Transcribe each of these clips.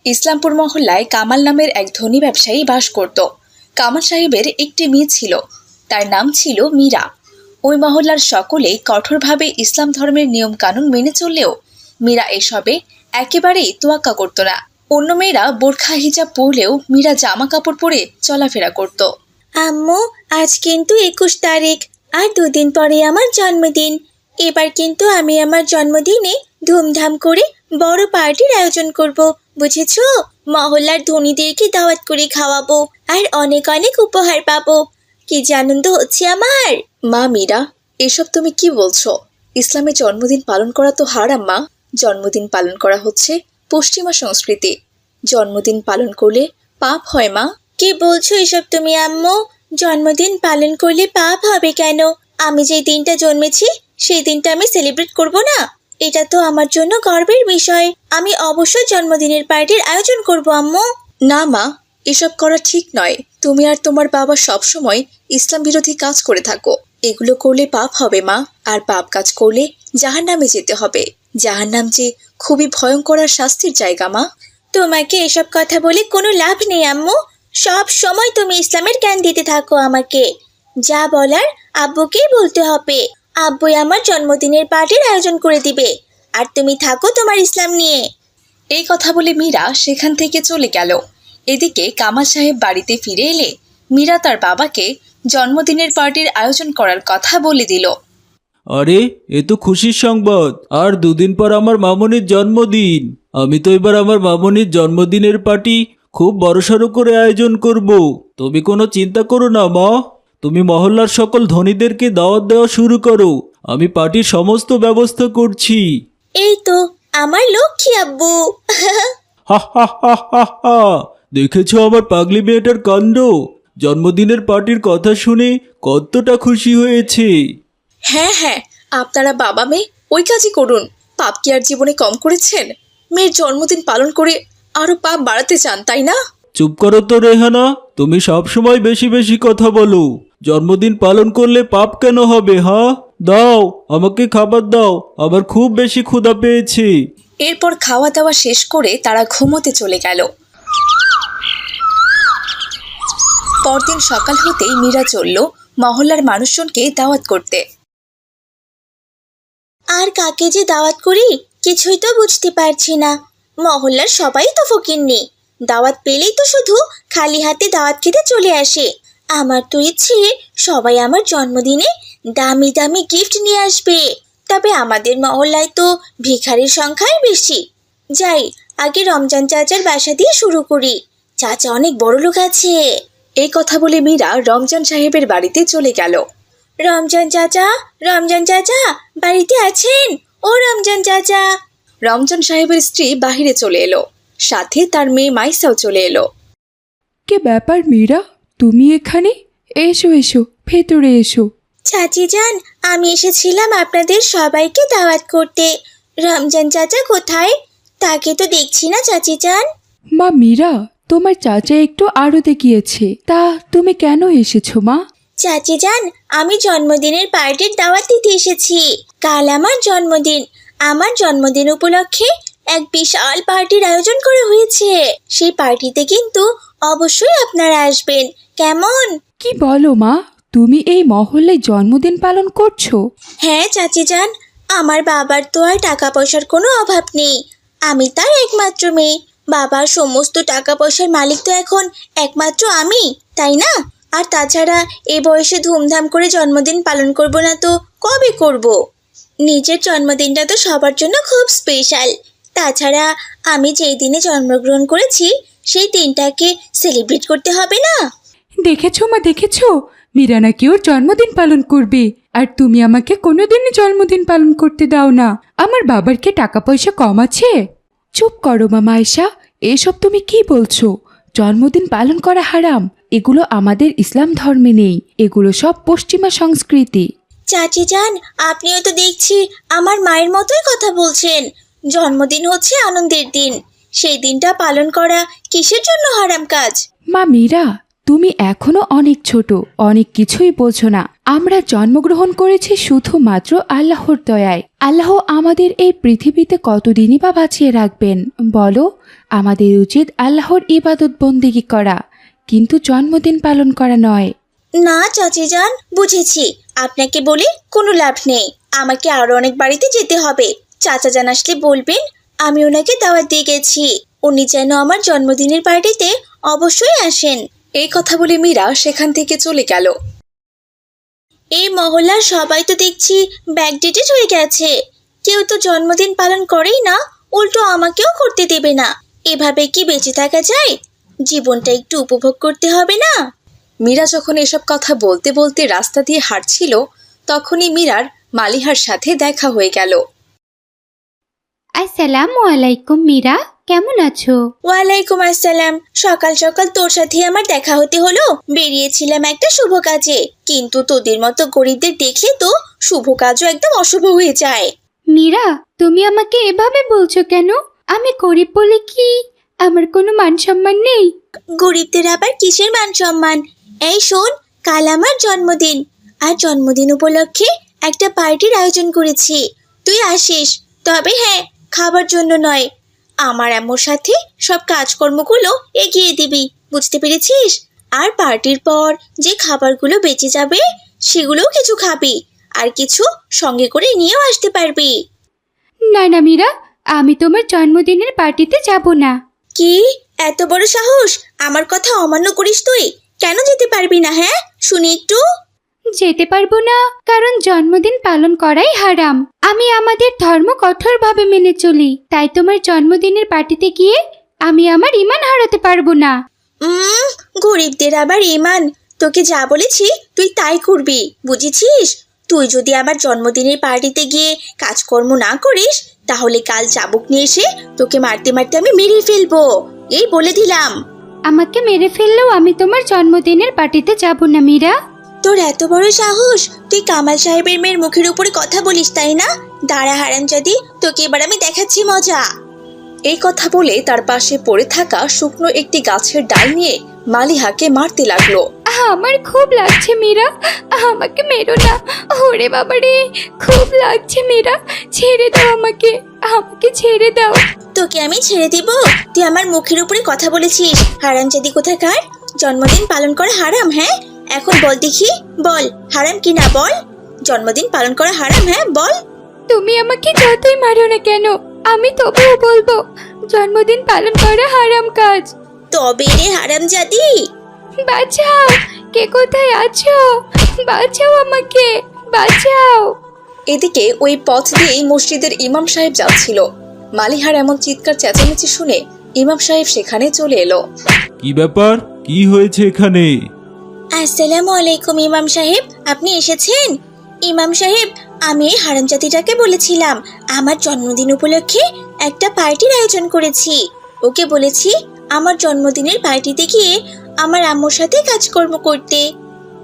ইসলামপুর মহল্লায় কামাল নামের এক ধনী ব্যবসায়ী বাস করত। কামাল সাহেবের একটি মেয়ে ছিল, তার নাম ছিল মীরা। ওই মহল্লার সকলেই কঠোরভাবে ইসলাম ধর্মের নিয়ম কানুন মেনে চললেও মীরা এসবে একেবারেই তোয়াক্কা করত না। অন্য মেয়েরা বোরখা হিজাব পরলেও মীরা জামা কাপড় পরে চলাফেরা করত। আম্মু, আজ কিন্তু 21 তারিখ, আর 2 দিন পরে আমার জন্মদিন। এবার কিন্তু আমি আমার জন্মদিনে ধুমধাম করে বড় পার্টির আয়োজন করব, বুঝেছো? মহল্লার ধনীদেরকে দাওয়াত করে খাওয়াবো আর অনেক অনেক উপহার পাবো। কি যে আনন্দ হচ্ছে আমার। মা মীরা, এসব তুমি কি বলছো? ইসলামে জন্মদিন পালন করা তো হারাম মা। জন্মদিন পালন করা হচ্ছে পশ্চিমা সংস্কৃতি। জন্মদিন পালন করলে পাপ হয় মা। কি বলছো এসব তুমি আম্মু? জন্মদিন পালন করলে পাপ হবে কেন? আমি যেই দিনটা জন্মেছি সেই দিনটা আমি সেলিব্রেট করব না? এটা তো আমার জন্য গর্বের বিষয়। আমি অবশ্যই জন্মদিনের পার্টির আয়োজন করব আম্মু। না মা, এসব করা ঠিক নয়। তুমি আর তোমার বাবা সবসময় ইসলাম বিরোধী কাজ করে থাকো। এগুলো করলে পাপ হবে মা, আর পাপ কাজ করলে জাহান্নামে যেতে হবে। জাহান্নাম যে খুবই ভয়ঙ্কর আর শাস্তির জায়গা মা। তোমাকে এসব কথা বলে কোনো লাভ নেই আম্মু। সব সময় তুমি ইসলামের জ্ঞান দিতে থাকো আমাকে। যা বলার আব্বুকেই বলতে হবে। আব্বুই আমার জন্মদিনের পার্টির আয়োজন করে দিবে, আর তুমি থাকো তোমার ইসলাম নিয়ে। এই কথা বলে মীরা সেখান থেকে চলে গেল। এদিকে কামাল সাহেব বাড়িতে ফিরে এলে মীরা তার বাবাকে জন্মদিনের পার্টির আয়োজন করার কথা বলে দিল। আরে, এ তো খুশির সংবাদ। আর 2 দিন পর আমার মামনির জন্মদিন। আমি তো এবার আমার মামনির জন্মদিনের পার্টি খুব বড়সড় করে আয়োজন করব। তুমি কোনো চিন্তা করো না মা। তুমি মহল্লার সকল ধনীদেরকে দাওয়াত দেওয়া শুরু করো। আমি পার্টির সমস্ত ব্যবস্থা করছি। এই তো আমার লক্ষ্মী আব্বু। হা হা হা হা হা। দেখেছো আমার পাগলি মেয়েটার কাণ্ড? জন্মদিনের পার্টির কথা শুনে কতটা খুশি হয়েছে। হ্যাঁ হ্যাঁ, আপনারা বাবা মেয়ে ওই কাজই করুন। পাপ কি আর জীবনে কম করেছেন? মেয়ের জন্মদিন পালন করে আরো পাপ বাড়াতে চান, তাই না? চুপ করো তো রেহানা, তুমি সব সময় বেশি বেশি কথা বলো। জন্মদিন পালন করলে পাপ কেন হবে? হ্যাঁ, দাও আমাকে খাবার দাও, আমার খুব বেশি ক্ষুধা পেয়েছে। এরপর খাওয়া দাওয়া শেষ করে তারা ঘুমোতে চলে গেল। পরদিন সকাল হতেই মীরা চলল মহল্লার মানুষজনকে দাওয়াত করতে। আর কাকে যে দাওয়াত করি কিছুই তো বুঝতে পারছি না। মহল্লার সবাই তো ফকিন্নি। দাওয়াত পেলেই তো শুধু খালি হাতে দাওয়াত খেতে চলে আসে। আমার তো ইচ্ছে সবাই আমার জন্মদিনে দামি দামি গিফট নিয়ে আসবে। তবে আমাদের মহল্লায় তো ভিখারির সংখ্যাই বেশি। যাই, আগে রমজান চাচার বাসা দিয়ে শুরু করি। চাচা অনেক বড় লোক আছে। এই কথা বলে মীরা রমজান সাহেবের বাড়িতে চলে গেল। রমজান চাচা, রমজান চাচা বাড়িতে আছেন? ও রমজান চাচা। রমজান সাহেবের স্ত্রী বাহিরে চলে এলো, সাথে তার মেয়ে মাইসাও চলে এলো। কে ব্যাপার মীরা, তুমি এখানে? এসো এসো, ভেতরে এসো। চাচি যান, আমি এসেছিলাম আপনাদের সবাইকে দাওয়াত করতে। রমজান চাচা কোথায়? তাকে তো দেখছি না চাচি যান। মা মীরা, তোমার চাচা একটু আড়তে গিয়েছে। তা তুমি কেন এসেছো মা? চাচি যান, আমি জন্মদিনের পার্টির দাওয়াত দিতে এসেছি। কাল আমার জন্মদিন। আমার জন্মদিন উপলক্ষে এক বিশাল পার্টির আয়োজন করা হয়েছে। সেই পার্টিতে কিন্তু অবশ্যই আপনারা আসবেন, কেমন? কি বলো মা, তুমি এই মহল্লায় জন্মদিন পালন করছো? হ্যাঁ চাচি যান, আমার বাবার তো আর টাকা পয়সার কোনো অভাব নেই। আমি তার একমাত্র মেয়ে। বাবার সমস্ত টাকা পয়সার মালিক তো এখন একমাত্র আমি, তাই না? আর তাছাড়া এ বয়সে ধুমধাম করে জন্মদিন পালন করব না তো কবে করব? নিজের জন্মদিনটা তো সবার জন্য খুব স্পেশাল। তাছাড়া আমি যেই দিনে জন্মগ্রহণ করেছি সেই দিনটাকে সেলিব্রেট করতে হবে না? দেখেছো মা, দেখেছো? মীরা নাকি ওর জন্মদিন পালন করবে, আর তুমি আমাকে কোনোদিনই জন্মদিন পালন করতে দাও না। আমার বাবার কি টাকা পয়সা কম আছে? চুপ করো মা মায়েশা, এসব তুমি কি বলছো? জন্মদিন পালন করা হারাম। এগুলো আমাদের ইসলাম ধর্মে নেই, এগুলো সব পশ্চিমা সংস্কৃতি। চাচি যান, আপনিও তো দেখছি আমার মায়ের মতোই কথা বলছেন। জন্মদিন হচ্ছে আনন্দের দিন। সেই দিনটা পালন করা কিসের জন্য হারাম কাজ? মা মীরা, তুমি এখনো অনেক ছোট, অনেক কিছুই বোঝো না। আমরা জন্মগ্রহণ করেছি শুধুমাত্র আল্লাহর দয়ায়। আল্লাহ আমাদের এই পৃথিবীতে কতদিনই বা বাঁচিয়ে রাখবেন বলো? আমাদের উচিত আল্লাহর ইবাদত বন্দেগী করা, কিন্তু জন্মদিন পালন করা নয়। না চাচি যান, বুঝেছি। আপনাকে বলে কোনো লাভ নেই, আমাকে আরো অনেক বাড়িতে যেতে হবে। চাচা যান আসলে বলবেন আমি ওনাকে দাওয়াত দিয়ে গেছি, উনি যেন আমার জন্মদিনের পার্টিতে অবশ্যই আসেন। এই কথা বলে মীরা সেখান থেকে চলে গেল। এই মহল্লার সবাই তো দেখছি ব্যাকডেটেড হয়ে গেছে, কেউ তো জন্মদিন পালন করেই না, উল্টো আমাকেও করতে দেবে না। এভাবে কি বেঁচে থাকা যায়? জীবনটা একটু উপভোগ করতে হবে না? মীরা যখন এসব কথা বলতে বলতে রাস্তা দিয়ে হাঁটছিল, তখনই মীরার মালিহার সাথে দেখা হয়ে গেল। আসসালামু আলাইকুম মীরা, কেমন আছো? ওয়ালাইকুম আসসালাম। সকাল সকাল তোর সাথে আমার দেখা হতে হলো। বেরিয়েছিলাম একটা শুভ কাজে, কিন্তু তোদের মতো গরিবদের দেখলে তো শুভ কাজও একদম অশুভ হয়ে যায়। মীরা, তুমি আমাকে এভাবে বলছো কেন? আমি গরিব বলে কি আমার কোনো মান সম্মান নেই? গরিবদের আবার কিসের মান সম্মান? এই শোন, কাল আমার জন্মদিন, আর জন্মদিন উপলক্ষে একটা পার্টির আয়োজন করেছি, তুই আসিস। তবে হ্যাঁ, খাবার জন্য নয়, আমার আম্মুর সাথে সব কাজকর্মগুলো এগিয়ে দিবি, বুঝতে পেরেছিস? আর পার্টির পর যে খাবারগুলো বেঁচে যাবে সেগুলোও কিছু খাবি, আর কিছু সঙ্গে করে নিয়েও আসতে পারবি। না না মীরা, আমি তোমার জন্মদিনের পার্টিতে যাব না। কি এত বড় সাহস? আমার কথা অমান্য করিস তুই? কেন যেতে পারবি না? হ্যাঁ, শুনি একটু। যেতে পারবো না কারণ জন্মদিন পালন করাই হারাম। আমি আমাদের ধর্ম কঠোরভাবে মেনে চলি, তাই তোমার জন্মদিনের পার্টিতে গিয়ে আমি আমার ঈমান হারাতে পারবো না। গরিবদের আবার ইমান? তোকে যা বলেছি তুই তাই করবি, বুঝেছিস? তুই যদি আমার জন্মদিনের পার্টিতে গিয়ে কাজকর্ম না করিস, তাহলে কাল চাবুক নিয়ে এসে তোকে মারতে মারতে আমি মেরে ফেলবো, এই বলে দিলাম। আমাকে মেরে ফেললেও আমি তোমার জন্মদিনের পার্টিতে যাব না মীরা। তোর এত বড় সাহস? তুই কামাল সাহেবের মেয়ের মুখের উপরে কথা বলিস, তাই না? দাঁড়া হারামজাদি, তোকে এবার আমি দেখাচ্ছি মজা। এই কথা বলে তার পাশে পড়ে থাকা শুকনো একটি গাছের ডাল নিয়ে মালিহাকে মারতে লাগলো। আমার খুব লাগছে মীরা, আমাকে মেরো না। ওরে বাবারে, খুব লাগছে মীরা, ছেড়ে দাও আমাকে, আমাকে ছেড়ে দাও। তোকে আমি ছেড়ে দিব? তুই আমার মুখের উপরে কথা বলেছিস, হারামজাদি কোথাকার। জন্মদিন পালন করা হারাম? হ্যাঁ, এখন বল দেখি, বল হারাম কি না বল। জন্মদিন পালন করা হারাম? হ্যাঁ বল। তুমি আমাকে যতই মারো না কেন, আমি তবুও বলবো জন্মদিন পালন করা হারাম কাজ। তবে রে হারামজাদি। বাঁচাও, কে কোথায় আছো? বাঁচাও আমাকে, বাঁচাও। এদিকে ওই পথ দিয়েই মসজিদের ইমাম সাহেব যাচ্ছিল। মালিহার এমন চিৎকার চেঁচামেচি শুনে ইমাম সাহেব সেখানে চলে এলো। কি ব্যাপার? কি হয়েছে এখানে? আসসালামু আলাইকুম ইমাম সাহেব, আপনি এসেছেন? ইমাম সাহেব, আমি এই হারামজাদিটাকে বলেছিলাম আমার জন্মদিন উপলক্ষে একটা পার্টির আয়োজন করেছি। ওকে বলেছি আমার জন্মদিনের পার্টিতে গিয়ে আমার আম্মুর সাথে কাজকর্ম করতে,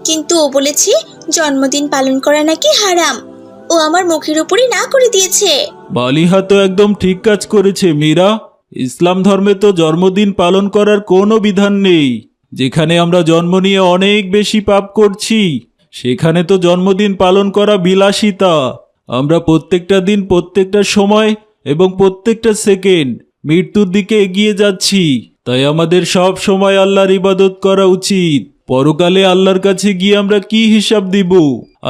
কিন্তু ও বলেছে জন্মদিন পালন করা নাকি হারাম। ও আমার মুখের উপরে না করে দিয়েছে। মালিহা তো একদম ঠিক কাজ করেছে মীরা। ইসলাম ধর্মে তো জন্মদিন পালন করার কোনো বিধান নেই। যেখানে আমরা জন্ম নিয়ে অনেক বেশি পাপ করছি, সেখানে তো জন্মদিন পালন করা বিলাসিতা। আমরা প্রত্যেকটা দিন, প্রত্যেকটা সময় এবং প্রত্যেকটা সেকেন্ড মৃত্যুর দিকে এগিয়ে যাচ্ছি। তাই আমাদের সব সময় আল্লাহর ইবাদত করা উচিত। পরকালে আল্লাহর কাছে গিয়ে আমরা কি হিসাব দিব?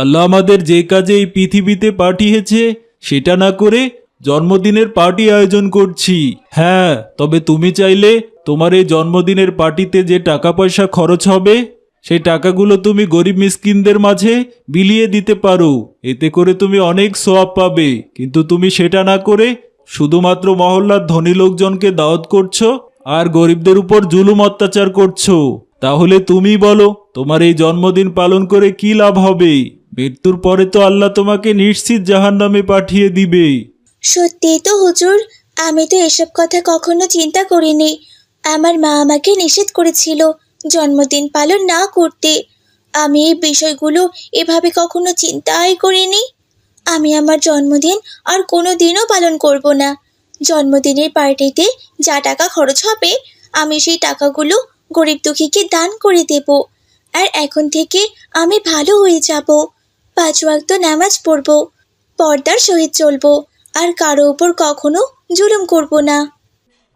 আল্লাহ আমাদের যে কাজে এই পৃথিবীতে পাঠিয়েছে সেটা না করে জন্মদিনের পার্টি আয়োজন করছি। হ্যাঁ, তবে তুমি চাইলে তোমার এই জন্মদিনের পার্টিতে যে টাকা পয়সা খরচ হবে, সেই টাকাগুলো তুমি গরিব মিসকিনদের মাঝে বিলিয়ে দিতে পারো। এতে করে তুমি অনেক সওয়াব পাবে। কিন্তু তুমি সেটা না করে শুধুমাত্র মহল্লার ধনী লোকজনকে দাওয়াত করছো আর গরিবদের উপর জুলুম অত্যাচার করছো। তাহলে তুমি বলো, তোমার এই জন্মদিন পালন করে কি লাভ হবে? মৃত্যুর পরে তো আল্লাহ তোমাকে নিশ্চিত জাহান্নামে পাঠিয়ে দিবে। সত্যিই তো হুজুর, আমি তো এসব কথা কখনো চিন্তা করিনি। আমার মা আমাকে নিষেধ করেছিল জন্মদিন পালন না করতে। আমি এই বিষয়গুলো এভাবে কখনো চিন্তাই করিনি। আমি আমার জন্মদিন আর কোনো দিনও পালন করব না। জন্মদিনের পার্টিতে যা টাকা খরচ হবে আমি সেই টাকাগুলো গরিব দুঃখীকে দান করে দেব। আর এখন থেকে আমি ভালো হয়ে যাব। 5 ওয়াক্ত নামাজ পড়ব, পর্দার সহিত চলবো, আর কারো উপর কখনো জুলুম করব না।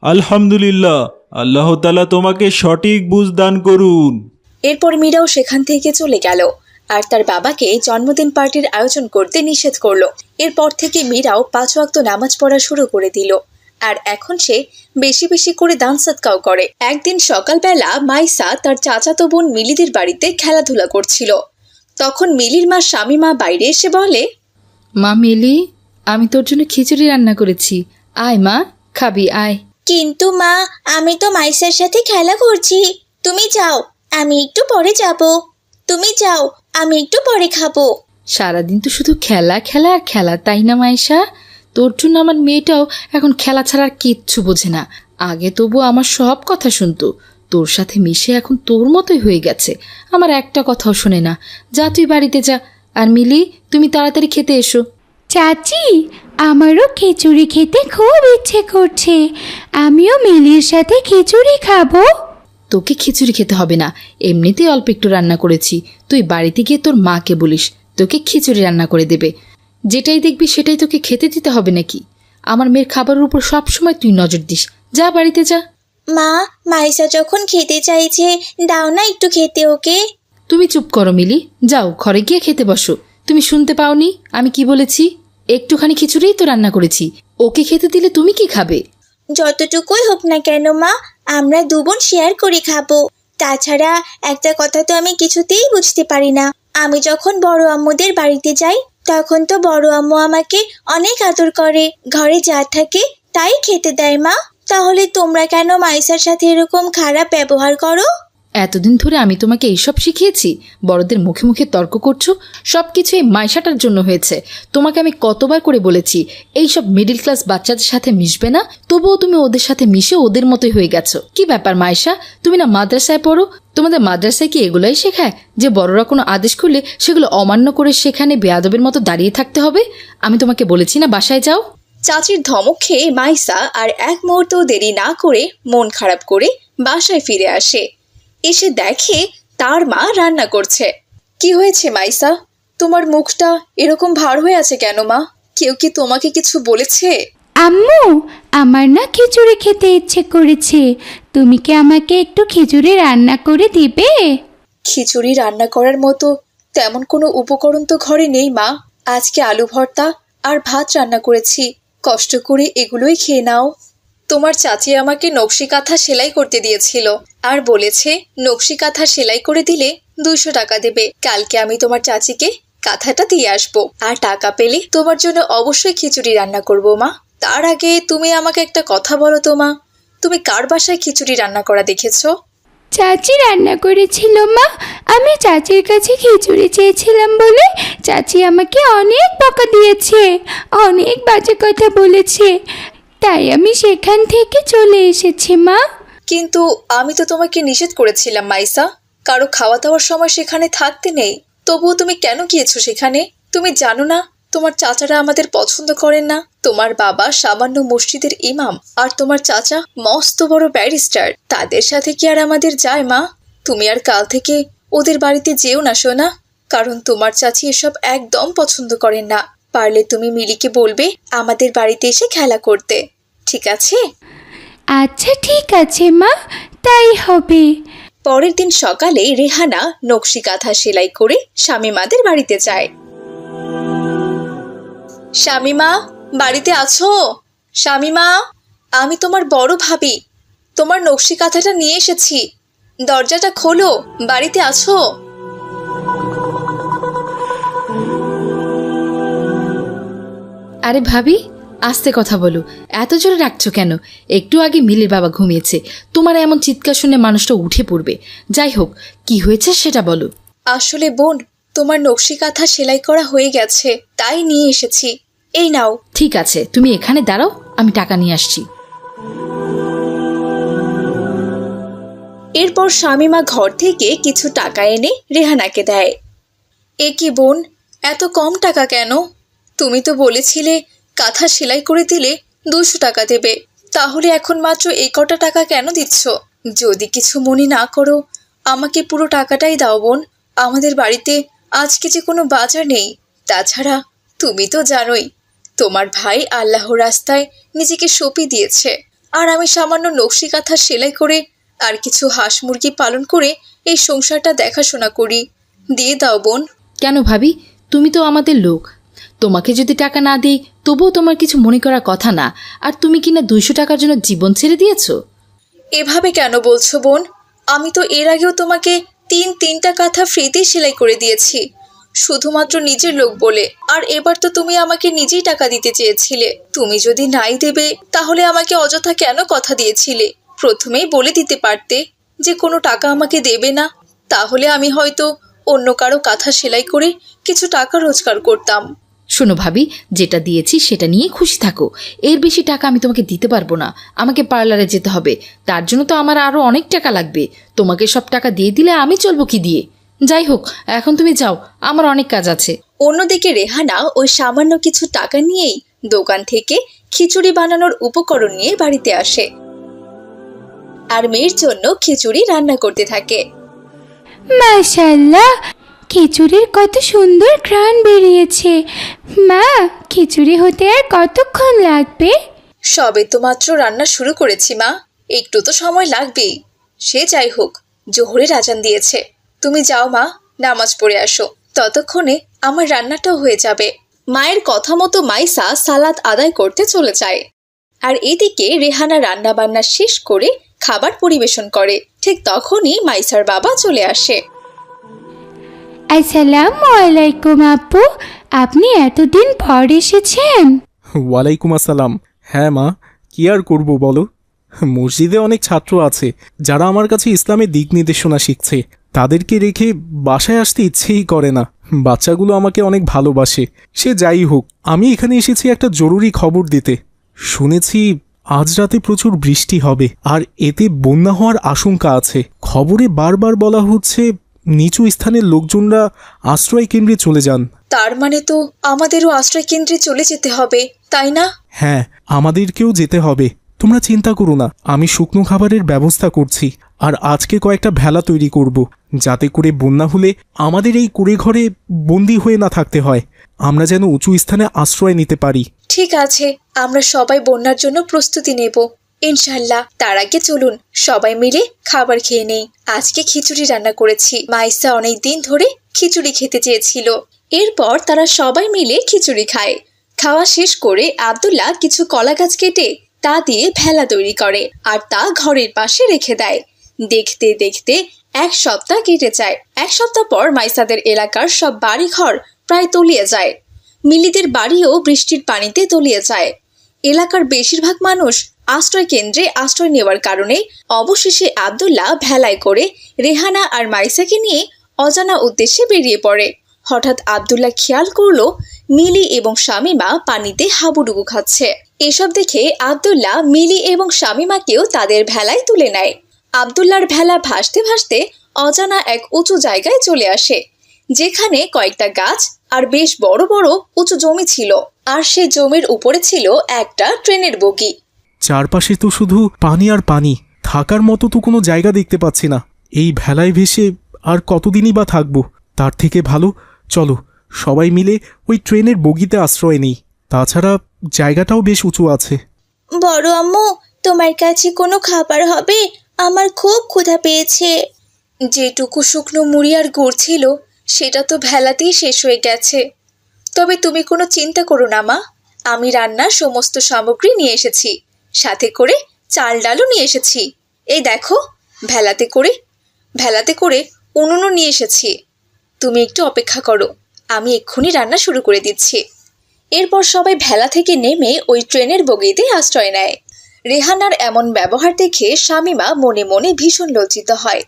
আলহামদুলিল্লাহ, আল্লাহ তাআলা তোমাকে সঠিক বুঝ দান করুন। এরপর মীরাও সেখান থেকে চলে গেল আর তার বাবাকে জন্মদিন পার্টির আয়োজন করতে নিষেধ করলো। এরপর থেকে মীরাও 5 ওয়াক্ত নামাজ পড়া শুরু করে দিল। আর এখন সে বেশি বেশি করে দান সদকাও করে। একদিন সকালবেলা মাইসা তার চাচাতো বোন মিলিদের বাড়িতে খেলাধুলা করছিল। তখন মিলির মা শামিমা বাইরে এসে বলে, মা মিলি, আমি তোর জন্য খিচুড়ি রান্না করেছি, আয় মা, খাবি আয়। কিন্তু মা, আমি তো মাইসার সাথে খেলা করছি। তুমি যাও, আমি একটু পরে যাব। তুমি যাও, আমি একটু পরে খাবো। সারাদিন তো শুধু খেলা খেলা আর খেলা, তাই না মাইশা? তোর জন্য আমার মেয়েটাও এখন খেলা ছাড়া আর কিচ্ছু বোঝে না। আগে তবু আমার সব কথা শুনতো, তোর সাথে মিশে এখন তোর মতোই হয়ে গেছে, আমার একটা কথাও শোনে না। যা তুই বাড়িতে যা, আর মিলি তুমি তাড়াতাড়ি খেতে এসো। চাচি, আমারও খিচুড়ি খেতে খুব ইচ্ছে করছে, আমিও মিলির সাথে খিচুড়ি খাবো। তোকে খিচুড়ি খেতে হবে না, এমনিতেই অল্প একটু রান্না করেছি। তুই বাড়িতে গিয়ে তোর মাকে বলিস তোকে খিচুড়ি রান্না করে দেবে। যেটাই দেখবি সেটাই তোকে খেতে দিতে হবে নাকি? আমার মেয়ের খাবারের উপর সবসময় তুই নজর দিস। যা বাড়িতে যা। মা, মাইসা যখন খেতে চাইছে, দাও না একটু খেতে ওকে। তুমি চুপ করো মিলি, যাও ঘরে গিয়ে খেতে বসো। তুমি শুনতে পাওনি আমি কি বলেছি? একটুখানি খিচুড়িই তো রান্না করেছি, ওকে খেতে দিলে তুমি কি খাবে? যতটুকুই হোক না কেন মা, আমরা 2 বোন শেয়ার করে খাবো। তাছাড়া একটা কথা তো আমি কিছুতেই বুঝতে পারি না, আমি যখন বড় আম্মুদের বাড়িতে যাই তখন তো বড় আম্মু আমাকে অনেক আদর করে, ঘরে যা থাকে তাই খেতে দেয় মা। তাহলে তোমরা কেন মাইসার সাথে এরকম খারাপ ব্যবহার করো? এতদিন ধরে আমি তোমাকে এইসব শিখিয়েছি? বড়দের মুখে মুখে তর্ক করছো? সব কিছু এই মাইশাটার জন্য হয়েছে। তোমাকে আমি কতবার করে বলেছি এইসব মিডল ক্লাস বাচ্চাদের সাথে মিশবে না, তবুও তুমি ওদের সাথে মিশে ওদের মতোই হয়ে গেছো। কি ব্যাপার মাইশা, তুমি না মাদ্রাসায় পড়ো? তোমাদের মাদ্রাসায় কি এগুলাই শেখায় যে বড়রা কোনো আদেশ করলে সেগুলো অমান্য করে সেখানে বেয়াদবের মতো দাঁড়িয়ে থাকতে হবে? আমি তোমাকে বলেছি না বাসায় যাও। চাচির ধমক খেয়ে মাইসা আর এক মুহূর্তও দেরি না করে মন খারাপ করে বাসায় ফিরে আসে। এসে দেখে তার মা রান্না করছে। কি হয়েছে মাইসা, তোমার মুখটা এরকম ভার হয়ে আছে কেন মা? কেউ কি তোমাকে কিছু বলেছে? আম্মু, আমার না খিচুড়ি খেতে ইচ্ছে করেছে, তুমি কি আমাকে একটু খিচুড়ি রান্না করে দিবে? খিচুড়ি রান্না করার মতো তেমন কোনো উপকরণ তো ঘরে নেই মা। আজকে আলু ভর্তা আর ভাত রান্না করেছি, কষ্ট করে এগুলোই খেয়ে নাও। তোমার চাচি আমাকে নকশি কাঁথা সেলাই করতে দিয়েছিল আর বলেছে নকশি কাঁথা সেলাই করে দিলে 200 টাকা দেবে। কালকে আমি তোমার চাচিকে কাঁথাটা দিয়ে আসবো, আর টাকা পেলে তোমার জন্য অবশ্যই খিচুড়ি রান্না করবো মা। তার আগে তুমি আমাকে একটা কথা বলো তো মা, তুমি কার বাসায় খিচুড়ি রান্না করা দেখেছো? চাচি রান্না করেছিল মা, আমি চাচির কাছে খিচুড়ি চেয়েছিলাম বলে চাচি আমাকে অনেক বকা দিয়েছে, অনেক বাজে কথা বলেছে, তাই আমি সেখান থেকে চলে এসেছি মা। কিন্তু আমি তো তোমাকে নিষেধ করেছিলাম মাইসা, কারো খাওয়া দাওয়ার সময় সেখানে থাকতে নেই। তবুও তুমি কেন গিয়েছো সেখানে? তুমি জানো না তোমার চাচারা আমাদের পছন্দ করেন না? তোমার বাবা সামান্য মসজিদের ইমাম আর তোমার চাচা মস্ত বড় ব্যারিস্টার, তাদের সাথে কি আর আমাদের যায় মা? তুমি আর কাল থেকে ওদের বাড়িতে যেও না সোনা, কারণ তোমার চাচি এসব একদম পছন্দ করেন না। পারলে তুমি মিলিকে বলবে আমাদের বাড়িতে এসে খেলা করতে, ঠিক আছে? আচ্ছা ঠিক আছে মা, তাই হবে। পরের দিন সকালে রেহানা নকশি কাঁথা সেলাই করে শামিমাদের বাড়িতে যায়। শামিমা, বাড়িতে আছো? শামিমা, আমি তোমার বড় ভাবি, তোমার নকশি কাঁথাটা নিয়ে এসেছি, দরজাটা খোলো, বাড়িতে আছো? আরে ভাবি, আস্তে কথা বলো, এত জোরে রাখছো কেন? একটু আগে মিলির বাবা ঘুমিয়েছে, তোমার এমন চিৎকার শুনে মানুষটা উঠে পড়বে। যাই হোক, কি হয়েছে সেটা বলো। আসলে বোন, তোমার নকশি কাঁথা সেলাই করা হয়ে গেছে, তাই নিয়ে এসেছি, এই নাও। ঠিক আছে, তুমি এখানে দাঁড়াও, আমি টাকা নিয়ে আসছি। এরপর শামিমা ঘর থেকে কিছু টাকা এনে রেহানাকে দেয়। এ কি বোন, এত কম টাকা কেন? তুমি তো বলেছিলে কাঁথা সেলাই করে দিলে 200 টাকা দেবে, তাহলে এখন মাত্র এই কটা টাকা কেন দিচ্ছ? যদি কিছু মনে না করো, আমাকে পুরো টাকাটাই দাও বোন। আমাদের বাড়িতে আজকে যে কোনো বাজার নেই। তাছাড়া তুমি তো জানোই, তোমার ভাই আল্লাহর রাস্তায় নিজেকে সঁপে দিয়েছে, আর আমি সামান্য নকশি কাঁথা সেলাই করে আর কিছু হাঁস মুরগি পালন করে এই সংসারটা দেখাশোনা করি। দিয়ে দাও বোন। কেন ভাবি, তুমি তো আমাদের লোক, তোমাকে যদি টাকা না দিই তবুও তোমার কিছু মনে করার কথা না। আর তুমি কিনা 200 টাকার জন্য জীবন ছেড়ে দিয়েছো। এভাবে কেন বলছো বোন? আমি তো এর আগেও তোমাকে তিনটা কাঁথা ফ্রিতেই সেলাই করে দিয়েছি, শুধুমাত্র নিজের লোক বলে। আর এবার তো তুমি আমাকে নিজেই টাকা দিতে চেয়েছিলে। তুমি যদি নাই দেবে তাহলে আমাকে অযথা কেন কথা দিয়েছিলে? প্রথমেই বলে দিতে পারতে যে কোনো টাকা আমাকে দেবে না, তাহলে আমি হয়তো অন্য কারো কাঁথা সেলাই করে কিছু টাকা রোজগার করতাম। শোনো ভাবি, যেটা দিয়েছি সেটা নিয়ে খুশি থাকো। এর বেশি টাকা আমি তোমাকে দিতে পারবো না। আমাকে পার্লারে যেতে হবে, তার জন্য তো আমার আরও অনেক টাকা লাগবে। তোমাকে সব টাকা দিয়ে দিলে আমি চলবো কি দিয়ে? যাই হোক, এখন তুমি যাও, আমার অনেক কাজ আছে। অন্যদিকে রেহানা ওই সামান্য কিছু টাকা নিয়েই দোকান থেকে খিচুড়ি বানানোর উপকরণ নিয়ে বাড়িতে আসে আর মেয়ের জন্য খিচুড়ি রান্না করতে থাকে। মাশাআল্লাহ, খিচুড়ির কত সুন্দর ঘ্রাণ বেরিয়েছে। মা, খিচুড়ি হতে আর কতক্ষণ লাগবে? সবে তো মাত্র রান্না শুরু করেছি মা, একটু তো সময় লাগবেই। সে যাই হোক, জোহরের আজান দিয়েছে, তুমি যাও মা, নামাজ পড়ে আসো, ততক্ষণে আমার রান্নাটাও হয়ে যাবে। মায়ের কথা মতো মাইসা সালাত আদায় করতে চলে যায়, আর এদিকে রেহানা রান্না বান্না শেষ করে খাবার পরিবেশন করে। ঠিক তখনই মাইসার বাবা চলে আসে। আসসালামু আলাইকুম আপু, আপনি এতদিন পর এসেছেন? ওয়ালাইকুম আসসালাম। হ্যাঁ মা, কি আর করব বলো, মসজিদে অনেক ছাত্র আছে যারা আমার কাছে ইসলামের দিক নির্দেশনা শিখছে। তাদেরকে রেখে বাসায় আসতে ইচ্ছেই করে না। বাচ্চাগুলো আমাকে অনেক ভালোবাসে। সে যাই হোক, আমি এখানে এসেছি একটা জরুরি খবর দিতে। শুনেছি আজ রাতে প্রচুর বৃষ্টি হবে, আর এতে বন্যা হওয়ার আশঙ্কা আছে। খবরে বারবার বলা হচ্ছে নিচু স্থানের লোকজনরা আশ্রয় কেন্দ্রে চলে যান। তার মানে তো আমাদেরও আশ্রয় কেন্দ্রে চলে যেতে হবে, তাই না? হ্যাঁ, আমাদেরকেও যেতে হবে। তোমরা চিন্তা করো না, আমি শুকনো খাবারের ব্যবস্থা করছি। আর আজকে কয়েকটা ভেলা তৈরি করব, যাতে করে বন্যা হলে আমাদের এই কুড়ে ঘরে বন্দি হয়ে না থাকতে হয়। আমরা যেন উঁচু স্থানে আশ্রয় নিতে পারি। ঠিক আছে, আমরা সবাই বন্যার জন্য প্রস্তুতি নেব ইনশাল্লাহ। তার আগে চলুন সবাই মিলে খাবার খেয়ে নেই। আজকে খিচুড়ি রান্না করেছি, মাইসা অনেক দিন ধরে খিচুড়ি খেতে চেয়েছিল। এরপর তারা সবাই মিলে খিচুড়ি খায়। খাওয়া শেষ করে আব্দুল্লাহ কিছু কলা গাছ কেটে তা দিয়ে ভেলা তৈরি করে আর তা ঘরের পাশে রেখে দেয়। দেখতে দেখতে 1 সপ্তাহ কেটে যায়। 1 সপ্তাহ পর মাইসাদের এলাকার সব বাড়ি ঘর প্রায় তলিয়ে যায়। মিলিদের বাড়িও বৃষ্টির পানিতে তলিয়ে যায়। এলাকার বেশিরভাগ মানুষ আশ্রয় কেন্দ্রে আশ্রয় নেওয়ার কারণে অবশেষে আব্দুল্লাহ ভেলায় করে রেহানা আর মাইসাকে নিয়ে অজানা উদ্দেশ্যে বেরিয়ে পড়ে। হঠাৎ আব্দুল্লাহ খেয়াল করলো মিলি এবং শামিমা পানিতে হাবুডুবু খাচ্ছে। এসব দেখে আব্দুল্লাহ মিলি এবং শামিমাকেও তাদের ভেলায় তুলে নেয়। আব্দুল্লাহর ভেলা ভাসতে ভাসতে অজানা এক উঁচু জায়গায় চলে আসে, যেখানে কয়েকটা গাছ আর বেশ বড় বড় উঁচু জমি ছিল। আর সে জমির উপরে ছিল একটা ট্রেনের বগি। চারপাশে তো শুধু পানি আর পানি, থাকার মতো তো কোনো জায়গা দেখতে পাচ্ছি না। এই ভেলায় ভেসে আর কতদিনই বা থাকবো? তার থেকে ভালো চলো সবাই মিলে ওই ট্রেনের বগিতে আশ্রয় নেই। তাছাড়া জায়গাটাও বেশ উঁচু আছে। বড় আম্মু, তোমার কাছে কোনো খাবার হবে? আমার খুব ক্ষুধা পেয়েছে। যেটুকু শুকনো মুড়ি আর গুড় ছিল সেটা তো ভেলাতেই শেষ হয়ে গেছে। তবে তুমি কোনো চিন্তা করো না মা, আমি রান্নার সমস্ত সামগ্রী নিয়ে এসেছি, সাথে করে চাল ডালও নিয়ে এসেছি। এই দেখো, ভেলাতে করে উনুনও নিয়ে এসেছি। তুমি একটু অপেক্ষা করো, আমি এক্ষুনি রান্না শুরু করে দিচ্ছি। এরপর সবাই ভেলা থেকে নেমে ওই ট্রেনের বগিতে আশ্রয় নেয়। রেহানার এমন ব্যবহার দেখে শামিমা মনে মনে ভীষণ লজ্জিত হয়।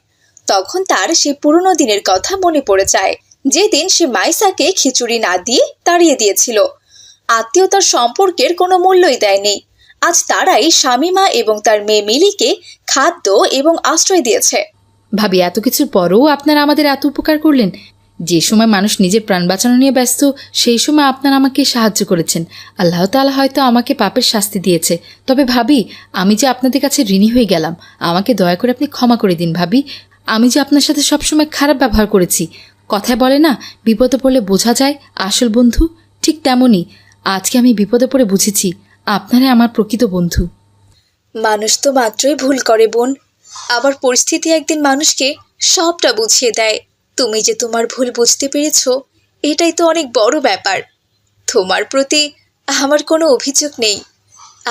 তখন তার সে পুরনো দিনের কথা মনে পড়ে যায়, যেদিন সে মাইসাকে খিচুড়ি না দিয়ে তাড়িয়ে দিয়েছিল। আত্মীয়তার সম্পর্কের কোনো মূল্যই দেয়নি। আজ তারাই শামিমা এবং তার মেয়ে মিলিকে খাদ্য এবং আশ্রয় দিয়েছে। ভাবি, এত কিছুর পরেও আপনারা আমাদের এত উপকার করলেন, যে সময় মানুষ নিজের প্রাণ বাঁচানো নিয়ে ব্যস্ত, সেই সময় আপনারা আমাকে সাহায্য করেছেন। আল্লাহ তাআলা হয়তো আমাকে পাপের শাস্তি দিয়েছে। তবে ভাবি, আমি যে আপনাদের কাছে ঋণী হয়ে গেলাম, আমাকে দয়া করে আপনি ক্ষমা করে দিন ভাবি। আমি যে আপনার সাথে সবসময় খারাপ ব্যবহার করেছি। কথায় বলে না, বিপদে পড়লে বোঝা যায় আসল বন্ধু, ঠিক তেমনই আজকে আমি বিপদে পড়ে বুঝেছি আপনারাই আমার প্রকৃত বন্ধু। মানুষ তো মাত্রই ভুল করে বোন, আবার পরিস্থিতি একদিন মানুষকে সবটা বুঝিয়ে দেয়। তুমি যে তোমার ভুল বুঝতে পেরেছো, এটাই তো অনেক বড় ব্যাপার। তোমার প্রতি আমার কোনো অভিযোগ নেই।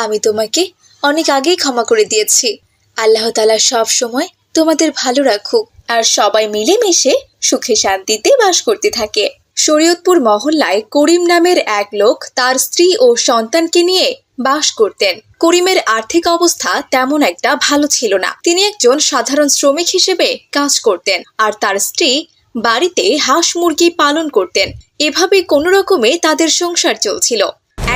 আমি তোমাকে অনেক আগেই ক্ষমা করে দিয়েছি। আল্লাহ তাআলা সব সময় তোমাদের ভালো রাখুক, আর সবাই মিলেমিশে সুখে শান্তিতে বাস করতে থাকে। শরীয়তপুর মহল্লায় করিম নামের এক লোক তার স্ত্রী ও সন্তানকে নিয়ে বাস করতেন। করিমের আর্থিক অবস্থা তেমন একটা ভালো ছিল না। তিনি একজন সাধারণ শ্রমিক হিসেবে কাজ করতেন, আর তার স্ত্রী বাড়িতে হাঁস মুরগি পালন করতেন। এভাবে কোনো রকমে তাদের সংসার চলছিল।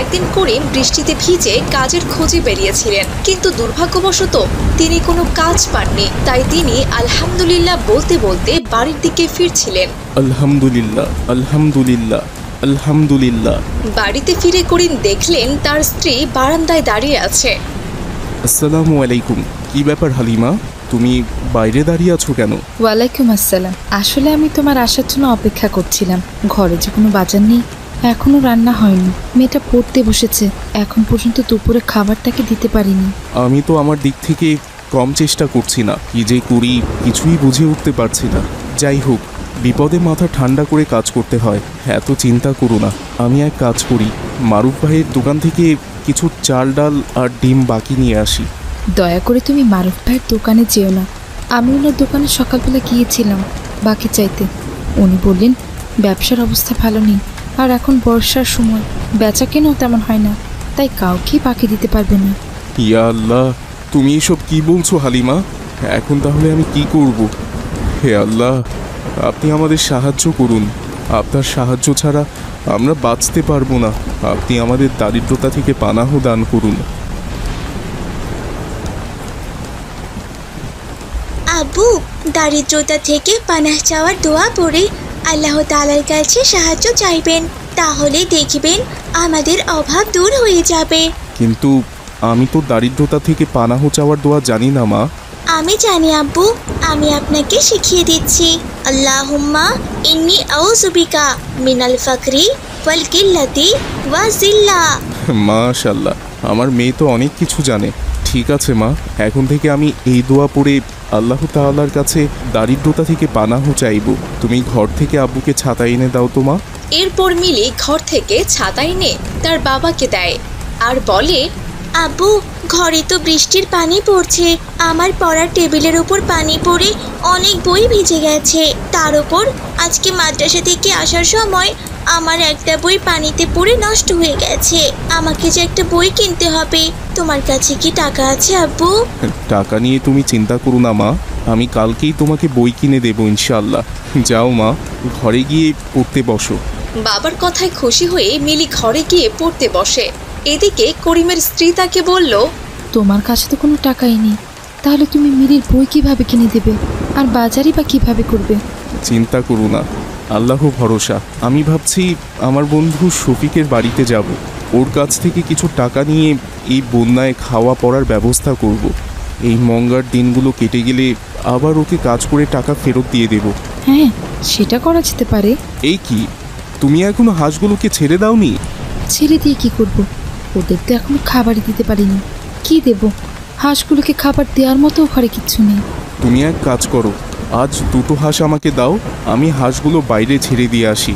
একদিন করিম বৃষ্টিতে ভিজে কাজের খোঁজে বেরিয়েছিলেন, কিন্তু দুর্ভাগ্যবশত তিনি কোনো কাজ পাননি। তাই তিনি আলহামদুলিল্লাহ বলতে বলতে বাড়ির দিকে ফিরছিলেন। আলহামদুলিল্লাহ, আলহামদুলিল্লাহ, আলহামদুলিল্লাহ। বাড়িতে ফিরে করিম দেখলেন তার স্ত্রী বারান্দায় দাঁড়িয়ে আছে। আসসালামু আলাইকুম। কি ব্যাপার হালিমা, তুমি বাইরে দাঁড়িয়ে আছো কেন? ওয়ালাইকুম আসসালাম। আসলে আমি তোমার আসার জন্য অপেক্ষা করছিলাম। ঘরে যে কোনো বাজার নেই, এখনো রান্না হয়নি। মেয়েটা পড়তে বসেছে, এখন পর্যন্ত দুপুরে খাবারটাকে দিতে পারিনি। আমি তো আমার দিক থেকে কম চেষ্টা করছি না, কি যে করি কিছুই বুঝে উঠতে পারছি না। যাই হোক, বিপদে মাথা ঠান্ডা করে কাজ করতে হয়, এত চিন্তা করো না। আমি এক কাজ করি, মারুফ ভাইয়ের দোকান থেকে কিছু চাল ডাল আর ডিম বাকি নিয়ে আসি। দয়া করে তুমি মারুফ ভাইয়ের দোকানে যেও না। আমি ওনার দোকানে সকালবেলা গিয়েছিলাম বাকি চাইতে। উনি বললেন ব্যবসার অবস্থা ভালো নেই, আর এখন বর্ষার সময় বেচা কেনাও তেমন হয় না, তাই কাউকেই বাকি দিতে পারবে না। ইয়া আল্লাহ, তুমি এসব কি বলছো হালিমা? এখন তাহলে আমি কি করব? হে আল্লাহ, আপনি আমাদের সাহায্য করুন। আপনার সাহায্য ছাড়া আমরা বাঁচতে পারবো না। আপনি আমাদের দারিদ্রতা থেকে পানাহ দান করুন। আব্বু, দারিদ্রতা থেকে পানাহ চাওয়ার দোয়া পড়ে আল্লাহ তাআলার কাছে সাহায্য চাইবেন, তাহলে দেখবেন আমাদের অভাব দূর হয়ে যাবে। কিন্তু আমি তো দারিদ্রতা থেকে পানাহ চাওয়ার দোয়া জানি না মা। আমি জানি আব্বু, আমি আপনাকে শিখিয়ে দিচ্ছি। আল্লাহুম্মা ইন্নী আউযু বিকা মিনাল ফাকরি ওয়াল কিল্লাতি ওয়া জিল্লা। মাশাআল্লাহ, আমার মেয়ে তো অনেক কিছু জানে। ঠিক আছে মা, এখন থেকে আমি এই দোয়া পড়ে আল্লাহ তাআলার কাছে দারিদ্রতা থেকে পানাহ চাইব। তুমি ঘর থেকে আব্বুকে ছাতা এনে দাও তো মা। এরপর মিলি ঘর থেকে ছাতা এনে তার বাবাকে দেয় আর বলে, আব্বু, ঘরে তো বৃষ্টির পানি পড়ছে, আমার পড়ার টেবিলের উপর পানি পড়ে অনেক বই ভিজে গেছে। তার উপর আজকে মাদ্রাসা থেকে আসার সময় আমার একটা বই পানিতে পড়ে নষ্ট হয়ে গেছে। আমাকে যে একটা বই কিনতে হবে। তোমার কাছে কি টাকা আছে আব্বু? টাকা নিয়ে তুমি চিন্তা করো না মা, আমি কালকেই তোমাকে বই কিনে দেবো ইনশাআল্লাহ। যাও মা, ঘরে গিয়ে পড়তে বসো। বাবার কথায় খুশি হয়ে মিলি ঘরে গিয়ে পড়তে বসে। এদিকে করিমের স্ত্রী তাকে বলল, তোমার কাছে তো কোনো টাকাই নেই, তাহলে তুমি মিরির বই কিভাবে কিনে দেবে, আর বাজারই বা কিভাবে করবে? চিন্তা করো না, আল্লাহ ভরসা। আমি ভাবছি আমার বন্ধু শফিকের বাড়িতে যাব, ওর কাছ থেকে কিছু টাকা নিয়ে এই বন্যায় খাওয়া পড়ার ব্যবস্থা করব। এই মঙ্গার দিনগুলো কেটে গেলে আবার ওকে কাজ করে টাকা ফেরত দিয়ে দেব। হ্যাঁ, সেটা করা যেতে পারে। এই কি, তুমি এখনো হাঁসগুলোকে ছেড়ে দাওনি? ছেড়ে দিয়ে কি করব? ওদের তো এখনো খাবারই দিতে পারিনি। কি দেব? হাঁসগুলোকে খাবার দেওয়ার মতো ঘরে কিচ্ছু নেই। তুমি এক কাজ করো, আজ দুটো হাঁস আমাকে দাও, আমি হাঁসগুলো বাইরে ছেড়ে দিয়ে আসি।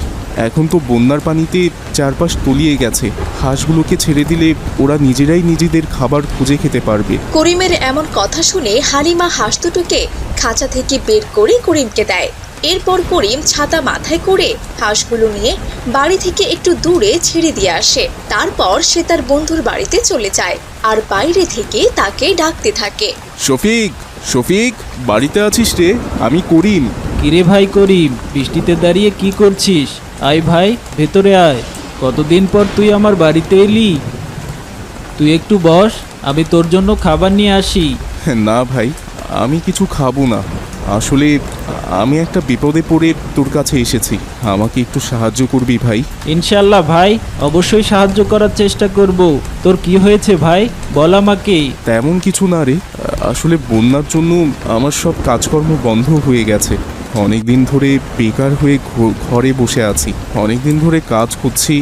এখন তো বন্যার পানিতে চারপাশ তলিয়ে গেছে, হাঁসগুলোকে ছেড়ে দিলে ওরা নিজেরাই নিজেদের খাবার খুঁজে খেতে পারবে। করিমের এমন কথা শুনে হালিমা হাঁস দুটোকে খাঁচা থেকে বের করে করিমকে দেয়। এরপর করিম ছাতা মাথায় করে হাঁসগুলো নিয়ে বাড়ি থেকে একটু দূরে ছেড়ে দিয়ে আসে। তারপর সে তার বন্ধুর বাড়িতে চলে যায় আর বাইরে থেকে তাকে ডাকতে থাকে, শফিক, শফিক, বাড়িতে আছিস রে? আমি করিম। কিরে ভাই করিম, বৃষ্টিতে দাঁড়িয়ে কি করছিস? আয় ভাই, ভেতরে আয়। কতদিন পর তুই আমার বাড়িতে এলি। তুই একটু বস, আমি তোর জন্য খাবার নিয়ে আসি। না ভাই, আমি কিছু খাবো না। আসলে আমি একটা বিপদে পড়ে তোর কাছে এসেছি, আমাকে একটু সাহায্য করবি ভাই? ইনশাল্লাহ ভাই, অবশ্যই সাহায্য করার চেষ্টা করব। তোর কি হয়েছে ভাই, বল আমাকে। তেমন কিছু না রে, আসলে বন্যার জন্য আমার সব কাজকর্ম বন্ধ হয়ে গেছে। অনেক দিন ধরে বেকার হয়ে ঘরে বসে আছি। অনেক দিন ধরে কাজ করছি,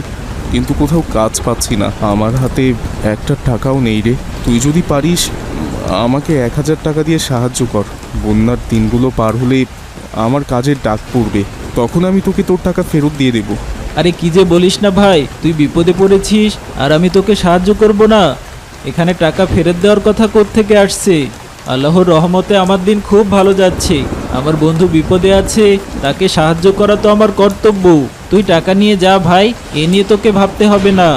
কিন্তু কোথাও কাজ পাচ্ছি না। আমার হাতে একটা টাকাও নেই রে। তুই যদি পারিস আমাকে 1000 টাকা দিয়ে সাহায্য কর। বন্যার দিনগুলো পার হলে আমার কাজের ডাক পড়বে, তখন আমি তোকে তোর টাকা ফেরত দিয়ে দেবো। আরে কি যে বলিস না ভাই, তুই বিপদে পড়েছিস আর আমি তোকে সাহায্য করব না? এখানে টাকা ফেরত দেওয়ার কথা কোত্থেকে আসছে? আল্লাহর রহমতে আমার দিন খুব ভালো যাচ্ছে। আমার বন্ধু বিপদে আছে, তাকে সাহায্য করা তো আমার কর্তব্য। তুই টাকা নিয়ে যা ভাই, এ নিয়ে তোকে ভাবতে হবে না।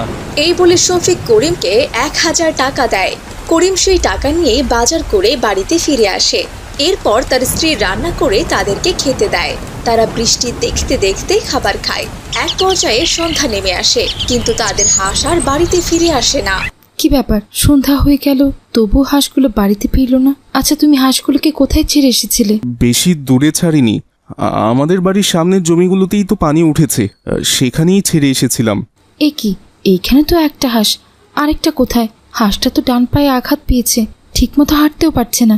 এই বলে শফিক করিমকে 1000 টাকা দেয়। করিম সেই টাকা নিয়ে বাজার করে বাড়িতে ফিরে আসে। এরপর তার স্ত্রী রান্না করে তাদেরকে খেতে দেয়। তারা বৃষ্টি দেখতে দেখতে খাবার খায়। এক পর্যায়ে সন্ধ্যা নেমে আসে, কিন্তু তাদের হাঁস আর বাড়িতে ফিরে আসে না। কি ব্যাপার, সন্ধ্যা হয়ে গেল, তবু হাঁসগুলো বাড়িতে ফিরল না? আচ্ছা, তুমি হাঁসগুলোকে কোথায় ছেড়ে এসেছিলে? বেশি দূরে ছাড়িনি, আমাদের বাড়ির সামনের জমিগুলোতেই তো পানি উঠেছে, সেখানেই ছেড়ে এসেছিলাম। এ কি, এইখানে তো একটা হাঁস, আরেকটা কোথায়? হাঁসটা তো ডান পায়ে আঘাত পেয়েছে, ঠিকমতো হাঁটতেও পারছে না।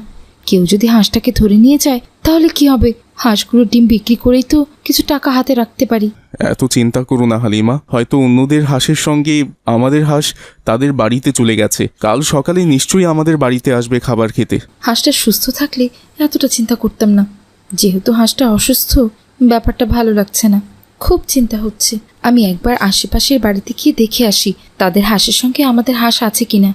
কেউ যদি হাঁসটাকে ধরে নিয়ে যায় তাহলে কি হবে? হাঁসগুলোর ডিম বিক্রি করেই তো কিছু টাকা হাতে রাখতে পারি। এত চিন্তা করো না হালিমা, হয়তো অন্যদের হাঁসের সঙ্গে আমাদের হাঁস তাদের বাড়িতে চলে গেছে। কাল সকালে নিশ্চয়ই আমাদের বাড়িতে আসবে খাবার খেতে। হাঁসটা সুস্থ থাকলে এতটা চিন্তা করতাম না। যেহেতু হাঁসটা অসুস্থ, ব্যাপারটা ভালো লাগছে না, খুব চিন্তা হচ্ছে। আমি একবার আশেপাশের বাড়িতে গিয়ে দেখে আসি তাদের হাঁসের সঙ্গে আমাদের হাঁস আছে কিনা।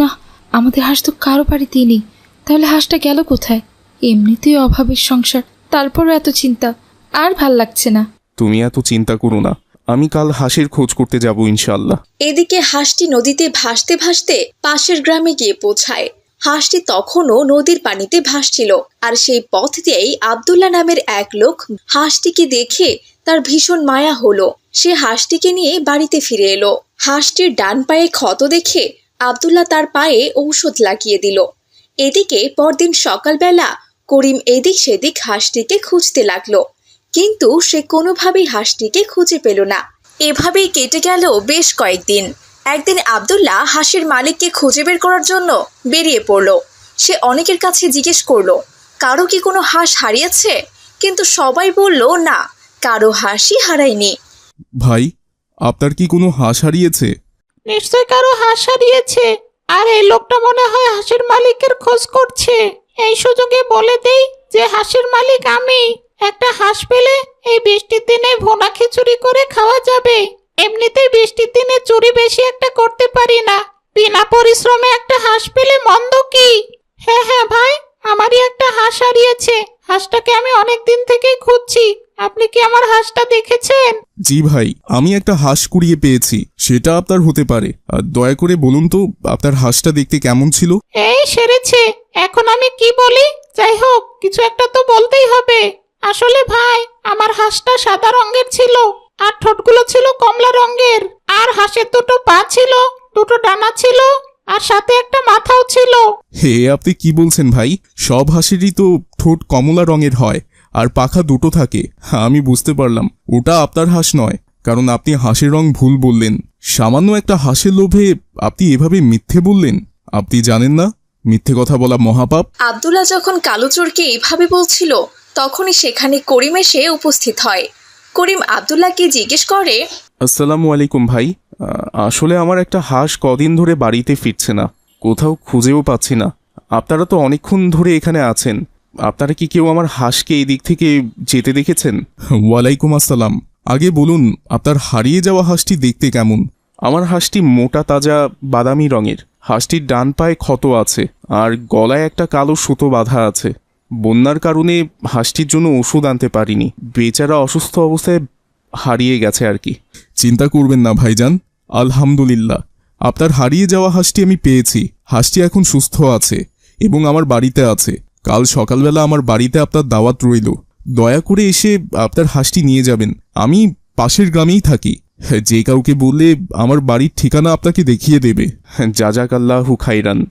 না, আমাদের হাঁস তো কারো বাড়িতেই নেই। তাহলে হাঁসটা গেল কোথায়? এমনিতেই অভাবের সংসার, তারপরও এত চিন্তা, আর ভাল লাগছে না। তুমি এত চিন্তা করো না, আমি কাল হাঁসের খোঁজ করতে যাব ইনশাআল্লাহ। এদিকে হাঁসটি নদীতে ভাসতে ভাসতে পাশের গ্রামে গিয়ে পৌঁছায়। হাঁসটি তখনও নদীর পানিতে ভাসছিল, আর সেই পথ দিয়েই আব্দুল্লাহ নামের এক লোক হাঁসটিকে দেখে তার ভীষণ মায়া হলো। সে হাঁসটিকে নিয়ে বাড়িতে ফিরে এলো। হাঁসটির ডান পায়ে ক্ষত দেখে আব্দুল্লাহ তার পায়ে ঔষধ লাগিয়ে দিল। এদিকে পরদিন সকালবেলা করিম এদিক সেদিক হাঁসটিকে খুঁজতে লাগলো, কিন্তু সে কোনোভাবেই হাঁসটিকে খুঁজে পেল না। এভাবেই কেটে গেল বেশ কয়েকদিন। একদিন আব্দুল্লাহ হাঁসের মালিককে খুঁজে বের করার জন্য বেরিয়ে পড়ল। সে অনেকের কাছে জিজ্ঞেস করলো, কারো কি কোনো হাঁস হারিয়েছে? কিন্তু সবাই বলল না, কারো হাঁসই হারায়নি। ভাই, আপনার কি কোনো হাঁস হারিয়েছে? নিশ্চয় কারো হাঁস হারিয়েছে, আর এই লোকটা মনে হয় হাঁসের মালিকের খোঁজ করছে। এই সুযোগে বলে দেই যে হাঁসের মালিক আমি। একটা হাঁস পেলে এই বৃষ্টির দিনে ভুনা খিচুড়ি করে খাওয়া যাবে। এমনিতেই বৃষ্টির দিনে চুরি বেশি একটা করতে পারি না, বিনা পরিশ্রমে একটা হাঁস পেলে মন্দ কি? হ্যাঁ হ্যাঁ ভাই, আমারই একটা হাঁস হারিয়েছে। হাঁসটাকে আমি অনেক দিন থেকেই খুঁজছি। আপনি কি আমার হাঁসটা দেখেছেন? জি ভাই, আমি একটা হাঁস কুড়িয়ে পেয়েছি, সেটা আপনার হতে পারে। আর দয়া করে বলুন তো আপনার হাঁসটা দেখতে কেমন ছিল? এই সেরেছে, এখন আমি কি বলি? যাই হোক, কিছু একটা তো বলতেই হবে। আসলে ভাই, আমার হাঁসটা সাদা রঙের ছিল, আর ঠোঁটগুলো ছিল কমলা রঙের, আর হাঁসের দুটো পা ছিল, দুটো ডানা ছিল, আর সাথে একটা মাথাও ছিল। হে, আপনি কি বলছেন ভাই? সব হাঁসেরই তো ঠোঁট কমলা রঙের হয় আর পাখা দুটো থাকে। আমি বুঝতে পারলাম ওটা আপনার হাঁস নয়, কারণ আপনি হাঁসের রং ভুল বললেন। সামান্য একটা হাঁসের লোভে আপনি এভাবে মিথ্যে বললেন। আপনি জানেন না মিথ্যে কথা বলা মহাপাপ? আব্দুল্লাহ যখন কালুচোরকে এভাবে বলছিল, তখনই সেখানে করিম এসে উপস্থিত হয়। করিম আব্দুল্লাহকে জিজ্ঞেস করে, আসসালামু আলাইকুম ভাই। আসলে আমার একটা হাঁস কদিন ধরে বাড়িতে ফিরছে না, কোথাও খুঁজেও পাচ্ছি না। আপনারা তো অনেকক্ষণ ধরে এখানে আছেন, আপনারা কি কেউ আমার হাঁসকে এই দিক থেকে যেতে দেখেছেন? ওয়ালাইকুম আসসালাম। আগে বলুন, আপনার হারিয়ে যাওয়া হাঁসটি দেখতে কেমন? আমার হাঁসটি মোটা তাজা বাদামি রঙের। হাঁসটির ডান পায়ে ক্ষত আছে, আর গলায় একটা কালো সুতো বাঁধা আছে। বন্যার কারণে হাঁসটির জন্য ওষুধ আনতে পারিনি, বেচারা অসুস্থ অবস্থায় হারিয়ে গেছে আর কি। চিন্তা করবেন না ভাইজান, আলহামদুলিল্লাহ আপনার হারিয়ে যাওয়া হাঁসটি আমি পেয়েছি। হাঁসটি এখন সুস্থ আছে এবং আমার বাড়িতে আছে। কাল সকালবেলা আমার বাড়িতে আপনার দাওয়াত রইল, দয়া করে এসে আপনার হাঁসটি নিয়ে যাবেন। আমি পাশের গ্রামেই থাকি, যে কাউকে বললে আমার বাড়ির ঠিকানা আপনাকে দেখিয়ে দেবে। জাজাকাল্লাহু খাইরান।